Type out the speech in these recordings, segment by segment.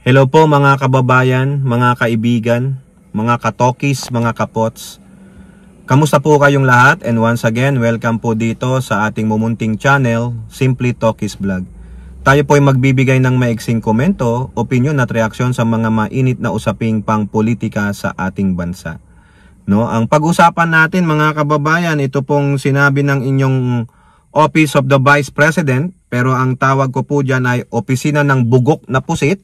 Hello po mga kababayan, mga kaibigan, mga katokis, mga kapots. Kamusta po kayong lahat? And once again, welcome po dito sa ating mumunting channel, Simply Tokis Vlog. Tayo po ay magbibigay ng maiksing komento, opinion at reaksyon sa mga mainit na usaping pang-politika sa ating bansa. No, ang pag-usapan natin mga kababayan, ito pong sinabi ng inyong Office of the Vice President, pero ang tawag ko po dyan ay Opisina ng Bugok na Pusit,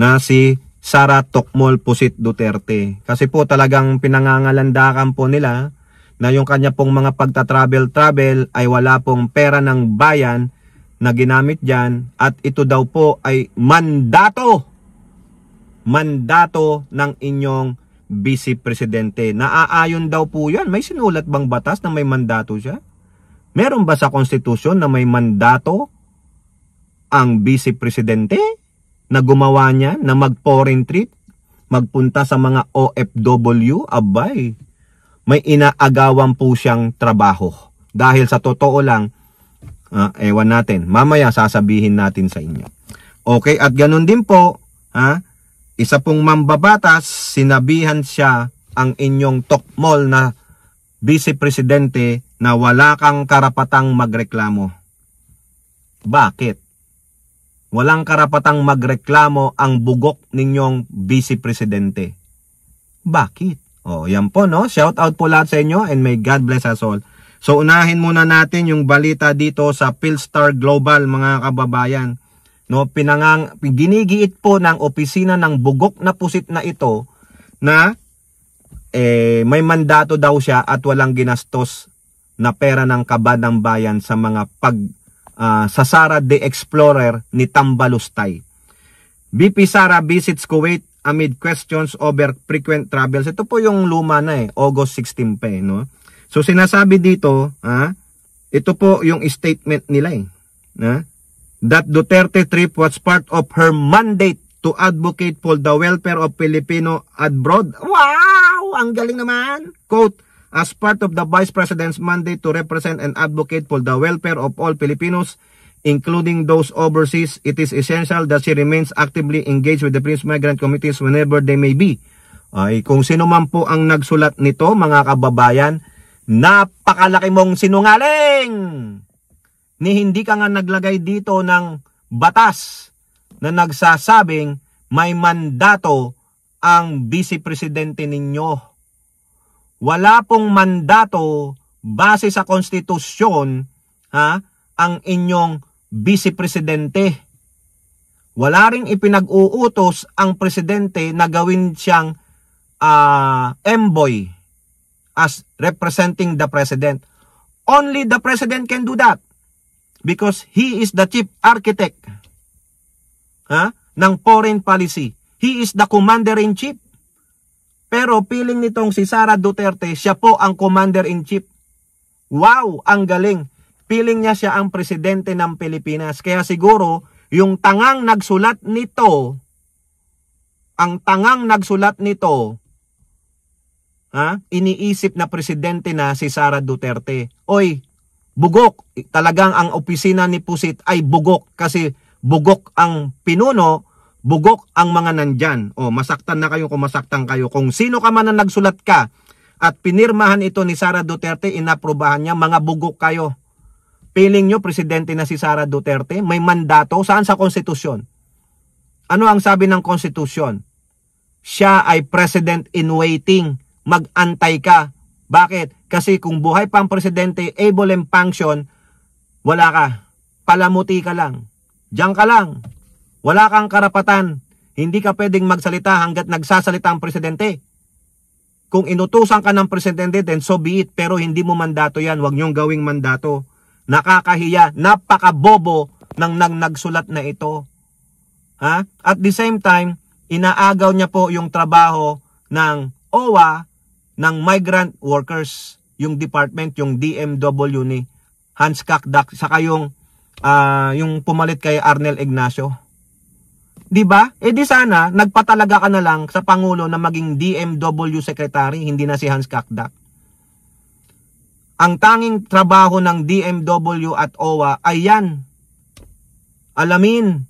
na si Sara Tokmol Pusit Duterte. Kasi po talagang pinangangalandakan po nila na yung kanya pong mga pagta-travel ay wala pong pera ng bayan na ginamit dyan, at ito daw po ay mandato ng inyong Vice Presidente. Naaayon daw po yan. May sinulat bang batas na may mandato siya? Meron ba sa konstitusyon na may mandato ang Vice Presidente na gumawa niya na mag-foreign trip, magpunta sa mga OFW? Abay, may inaagawan po siyang trabaho. Dahil sa totoo lang, ewan natin, mamaya sasabihin natin sa inyo. Okay, at ganun din po, isa pong mambabatas, sinabihan siya ang inyong Tokmol na Vice Presidente na wala kang karapatang magreklamo. Bakit? Walang karapatang magreklamo ang bugok ninyong Vice Presidente. Bakit? Yan po, no? Shout out po lahat sa inyo and may God bless us all. So unahin muna natin yung balita dito sa Philstar Global, mga kababayan. No, ginigiit po ng opisina ng bugok na pusit na ito na may mandato daw siya at walang ginastos na pera ng kaban ng bayan sa mga sa Sara the Explorer ni Tambalustay. BP Sara visits Kuwait amid questions over frequent travels. Ito po yung luma na August 16 pa no? So sinasabi dito, ito po yung statement nila that Duterte trip was part of her mandate to advocate for the welfare of Filipino abroad. Wow! Ang galing naman! Quote, as part of the Vice President's mandate to represent and advocate for the welfare of all Filipinos, including those overseas, it is essential that she remains actively engaged with the Prince Migrant Committees whenever they may be. Ay, kung sino man po ang nagsulat nito, mga kababayan, napakalaki mong sinungaling! Ni hindi ka nga naglagay dito ng batas na nagsasabing may mandato ang Vice Presidente ninyo. Wala pong mandato base sa konstitusyon ang inyong Vice Presidente. Wala ring ipinag-uutos ang presidente na gawin siyang envoy as representing the president. Only the president can do that because he is the chief architect ng foreign policy. He is the commander-in-chief. Pero piling nitong si Sara Duterte, siya po ang commander-in-chief. Wow, ang galing. Piling niya siya ang presidente ng Pilipinas. Kaya siguro, yung tangang nagsulat nito, iniisip na presidente na si Sara Duterte. Oy, bugok. Talagang ang opisina ni Pusit ay bugok kasi bugok ang pinuno, bugok ang mga nandyan. Masaktan na kayo kung masaktan kayo. Kung sino ka man na nagsulat ka at pinirmahan ito ni Sara Duterte, inaprubahan niya, mga bugok kayo. Piling nyo, presidente na si Sara Duterte, may mandato. Saan sa konstitusyon? Ano ang sabi ng konstitusyon? Siya ay president in waiting. Mag-antay ka. Bakit? Kasi kung buhay pa ang presidente, able and function, wala ka. Palamuti ka lang. Diyan ka lang. Wala kang karapatan. Hindi ka pwedeng magsalita hanggat nagsasalita ang presidente. Kung inutusan ka ng presidente, then so be it. Pero hindi mo mandato yan. Huwag niyong gawing mandato. Nakakahiya. Napakabobo ng nagsulat na ito. At the same time, inaagaw niya po yung trabaho ng OWA, ng migrant workers. Yung department, yung DMW ni Hans Kakdak. Saka yung pumalit kay Arnel Ignacio. Diba? Di sana, nagpatalaga ka na lang sa Pangulo na maging DMW Secretary, hindi na si Hans Kakdak. Ang tanging trabaho ng DMW at OWA ay yan. Alamin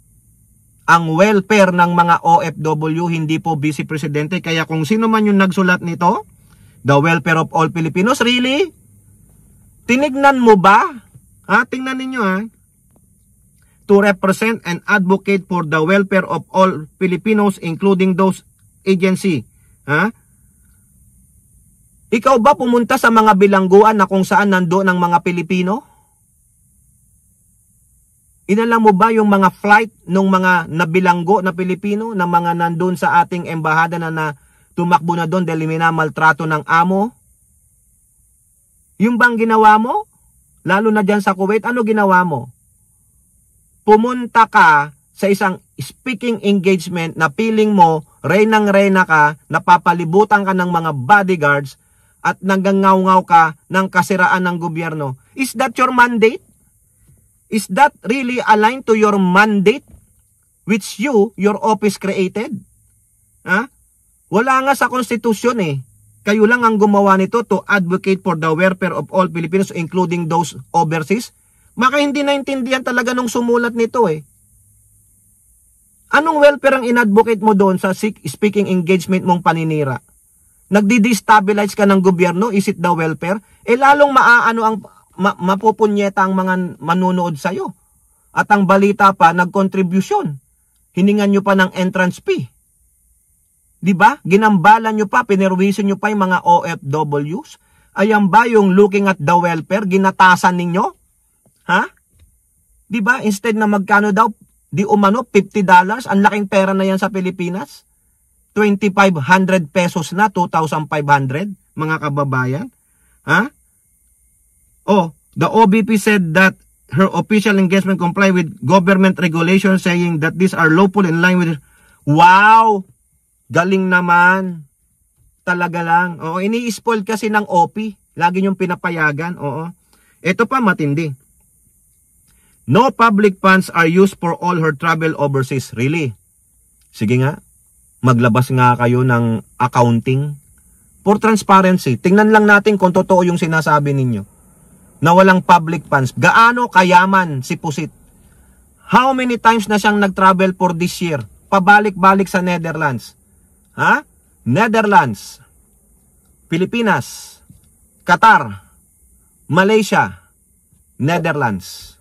ang welfare ng mga OFW, hindi po Vice Presidente. Kaya kung sino man yung nagsulat nito, the welfare of all Filipinos, really? Tinignan mo ba? Tingnan ninyo to represent and advocate for the welfare of all Filipinos, including those agency. Ikaw ba pumunta sa mga bilangguan na kung saan nandoon ang mga Pilipino? Inalam mo ba yung mga flight ng mga nabilanggo na Pilipino na mga nandoon sa ating embahada na tumakbo na doon dahil minamaltrato ng amo? Yung bang ginawa mo? Lalo na dyan sa Kuwait, ano ginawa mo? Pumunta ka sa isang speaking engagement na feeling mo, reynang-reyna ka, napapalibutan ka ng mga bodyguards at nanggangaw-ngaw ka ng kasiraan ng gobyerno. Is that your mandate? Is that really aligned to your mandate which your office created? Wala nga sa konstitusyon Kayo lang ang gumawa nito to advocate for the welfare of all Filipinos, including those overseas. Maka hindi naintindihan talaga nung sumulat nito Anong welfare ang inadvocate mo doon sa speaking engagement mong paninira? Nagdi-destabilize ka ng gobyerno, is it the welfare? Lalong mapupunyeta ang mga manunood sa'yo. At ang balita pa, nagkontribusyon. Hiningan nyo pa ng entrance fee. Diba? Ginambalan nyo pa, pinerwisin nyo pa yung mga OFWs. Ayan ba yung looking at the welfare, ginatasan ninyo? Diba? Instead na magkano daw, di umano, $50, ang laking pera na yan sa Pilipinas. 2,500 pesos na, 2,500, mga kababayan. The OBP said that her official engagement comply with government regulations saying that these are lawful in line with... Wow! Galing naman. Talaga lang. Ini-spoil kasi ng OP. Lagi niyong pinapayagan. Ito pa matindi. No public funds are used for all her travel overseas. Really? Sige nga. Maglabas nga kayo ng accounting. For transparency. Tingnan lang natin kung totoo yung sinasabi ninyo. Na walang public funds. Gaano kayaman si Pusit? How many times na siyang nag-travel for this year? Pabalik-balik sa Netherlands. Netherlands, Pilipinas, Qatar, Malaysia, Netherlands,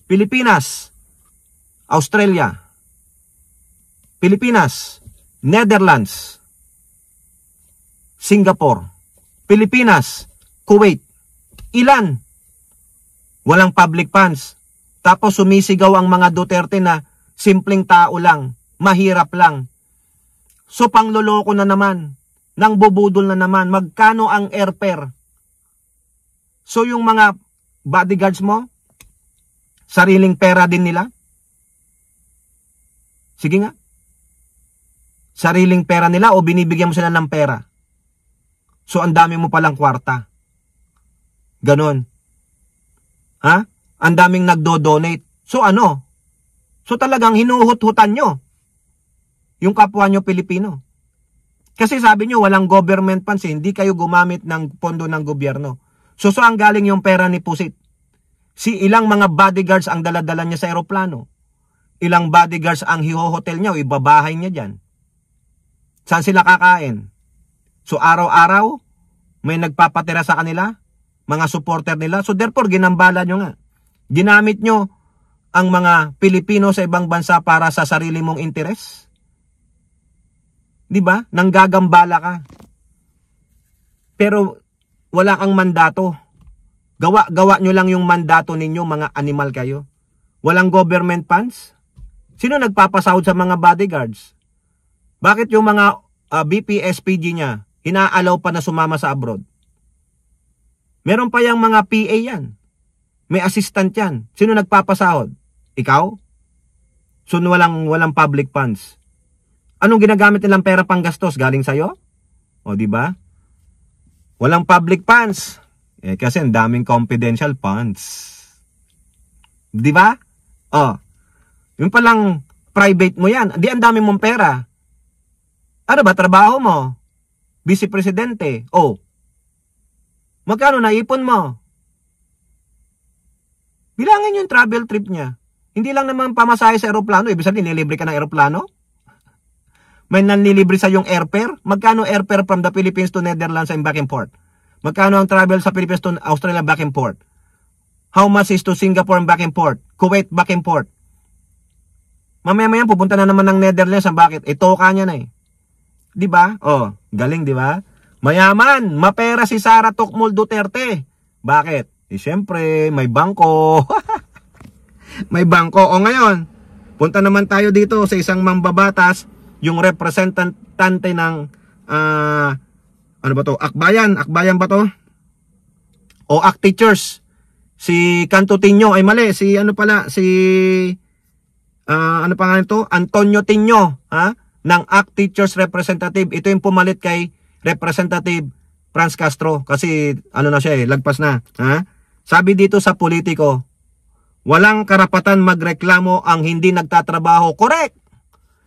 Pilipinas, Australia, Pilipinas, Netherlands, Singapore, Pilipinas, Kuwait. Ilan? Walang public funds. Tapos sumisigaw ang mga Duterte na simpleng tao lang, mahirap lang. So pangloloko na naman, nang bubudol na naman, magkano ang airfare? So yung mga bodyguards mo, sariling pera din nila? Sige nga. Sariling pera nila o binibigyan mo sila ng pera? So ang dami mo palang kwarta. Ganon. Ang daming nagdo-donate. So ano? So talagang hinuhut-hutan nyo yung kapwa nyo Pilipino. Kasi sabi nyo, walang government funds, hindi kayo gumamit ng pondo ng gobyerno. So ang galing yung pera ni Pusit? Ilang mga bodyguards ang daladala niya sa aeroplano? Ilang bodyguards ang hiho-hotel niya o ibabahay niya dyan? Saan sila kakain? So araw-araw, may nagpapatira sa kanila? Mga supporter nila? So therefore, ginambala nyo nga. Ginamit nyo ang mga Pilipino sa ibang bansa para sa sarili mong interes? Diba? Nanggagambala ka. Pero wala kang mandato. Gawa nyo lang yung mandato ninyo, mga animal kayo. Walang government funds? Sino nagpapasahod sa mga bodyguards? Bakit yung mga BPSPG niya, inaalaw pa na sumama sa abroad? Meron pa yung mga PA yan. May assistant yan. Sino nagpapasahod? Ikaw? So walang public funds. Anong ginagamit nilang pera pang gastos? Galing sa'yo? O diba? Walang public funds. Kasi ang daming confidential funds. Diba? Yung palang private mo yan. Di ang dami mong pera. Ano ba trabaho mo? Vice Presidente. Magkano naipon mo? Bilangin yung travel trip niya. Hindi lang naman pamasahe sa eroplano. Ibig sabihin, nilibre ka ng eroplano? May nanlilibre sa yung airfare? Magkano airfare from the Philippines to Netherlands and back and forth? Magkano ang travel sa Philippines to Australia back and forth? How much is to Singapore and back and forth? Kuwait back and forth? Mamaya-maya pupunta na naman ng Netherlands. Bakit? Ito ka niya na eh. Diba? Oh, galing diba? Mayaman, mapera si Sara Tocmol Duterte. Bakit? Siyempre, may bangko. May bangko. O ngayon, punta naman tayo dito sa isang mambabatas, yung representante ng ano ba to? Akbayan ba to? O Act Teachers. Si Canto Tinio, ay mali, si ano pala, si ano pa nga ito? Antonio Tinio, ha? Ng Act Teachers Representative. Ito yung pumalit kay Representative Franz Castro kasi ano na siya lagpas na, ha? Sabi dito sa Politico, walang karapatan magreklamo ang hindi nagtatrabaho. Correct!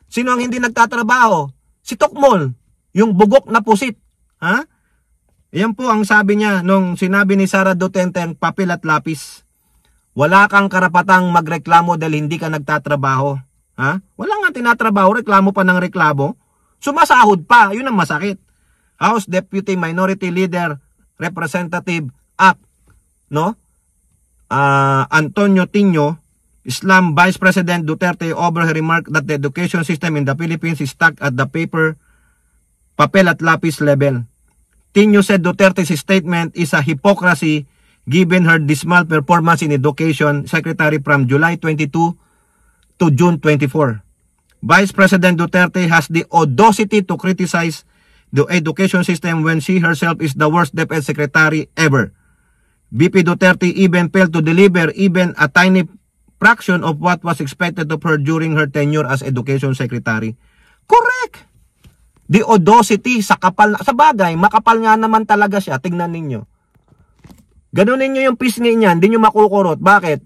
Sino ang hindi nagtatrabaho? Si Tocmol, yung bugok na pusit. Ha? Yan po ang sabi niya nung sinabi ni Sara Duterte ang papel at lapis. Wala kang karapatang magreklamo dahil hindi ka nagtatrabaho. Ha? Wala nga tinatrabaho, reklamo pa ng reklamo. Sumasahod pa, yun ang masakit. House Deputy Minority Leader Representative Act, no? Antonio Tinio, Islam Vice President Duterte over her remark that the education system in the Philippines is stuck at the papel at lapis level. Tinio said Duterte's statement is a hypocrisy given her dismal performance in education secretary from July 22 to June 24. Vice President Duterte has the audacity to criticize the education system when she herself is the worst DepEd secretary ever. VP Duterte even failed to deliver even a tiny fraction of what was expected of her during her tenure as education secretary. Correct! The audacity sa kapal, sa bagay, makapal nga naman talaga siya. Tingnan ninyo. Ganunin nyo yung pisngi niyan, hindi nyo makukurot. Bakit?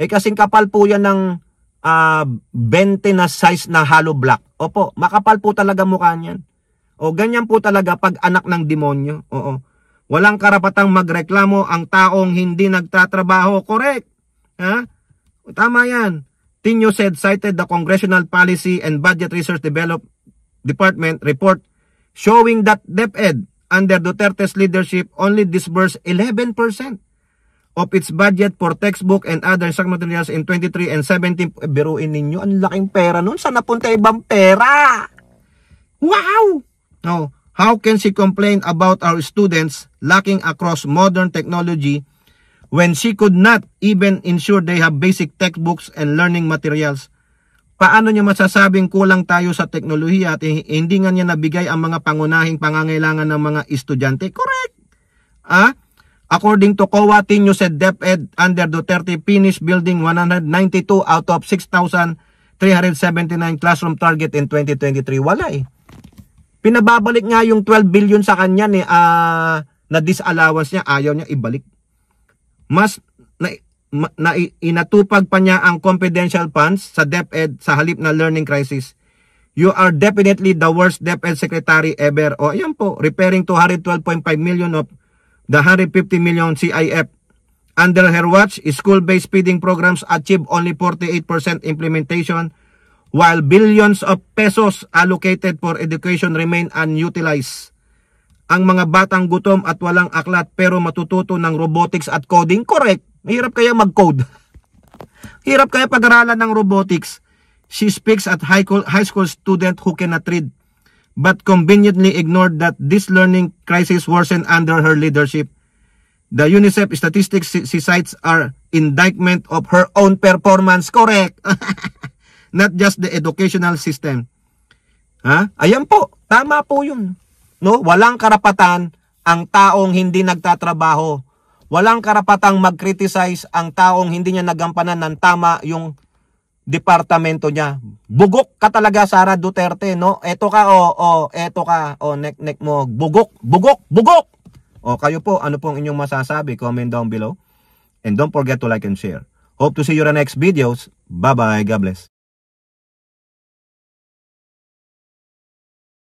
Kasing kapal po yan ng 20 na size na hollow block. Opo, makapal po talaga mukha niyan. O ganyan po talaga pag anak ng demonyo. Oo. Walang karapatang magreklamo ang taong hindi nagtatrabaho. Correct. Ha? Tama yan. Tinio said cited the Congressional Policy and Budget Research Department report showing that DepEd under Duterte's leadership only disbursed 11% of its budget for textbook and other instructional materials in 23 and 17. Biruin ninyo, ang laking pera nun. Saan napunta ibang pera? Wow! No. How can she complain about our students lacking across modern technology when she could not even ensure they have basic textbooks and learning materials? Paano niya masasabing kulang tayo sa teknolohiya at hindi nga niya nabigay ang mga pangunahing pangangailangan ng mga estudyante? Correct! According to COA, Tinio said DepEd under Duterte finished building 192 out of 6,379 classroom target in 2023. Wala eh. Pinababalik nga yung 12 billion sa kanya na disallowance niya, ayaw niya ibalik. Mas inatupag pa niya ang confidential funds sa DepEd sa halip na learning crisis. You are definitely the worst DepEd secretary ever. O ayan po, repairing to 112.5 million of the 150 million CIF. Under her watch, school-based feeding programs achieve only 48% implementation, while billions of pesos allocated for education remain unutilized. Ang mga batang gutom at walang aklat pero matututo ng robotics at coding. Correct. Hirap kaya mag-code. Hirap kaya pag-aralan ng robotics. She speaks at high school student who cannot read, but conveniently ignored that this learning crisis worsened under her leadership. The UNICEF statistics she cites are indictment of her own performance. Correct. Not just the educational system. Ayan po, tama po yun. No? Walang karapatan ang taong hindi nagtatrabaho. Walang karapatang mag-criticize ang taong hindi niya nagampanan ng tama yung departamento niya. Bugok ka talaga, Sara Duterte, no? Eto ka, eto ka, nek mo. Bugok. O kayo po, ano pong inyong masasabi? Comment down below. And don't forget to like and share. Hope to see you in the next videos. Bye-bye. God bless.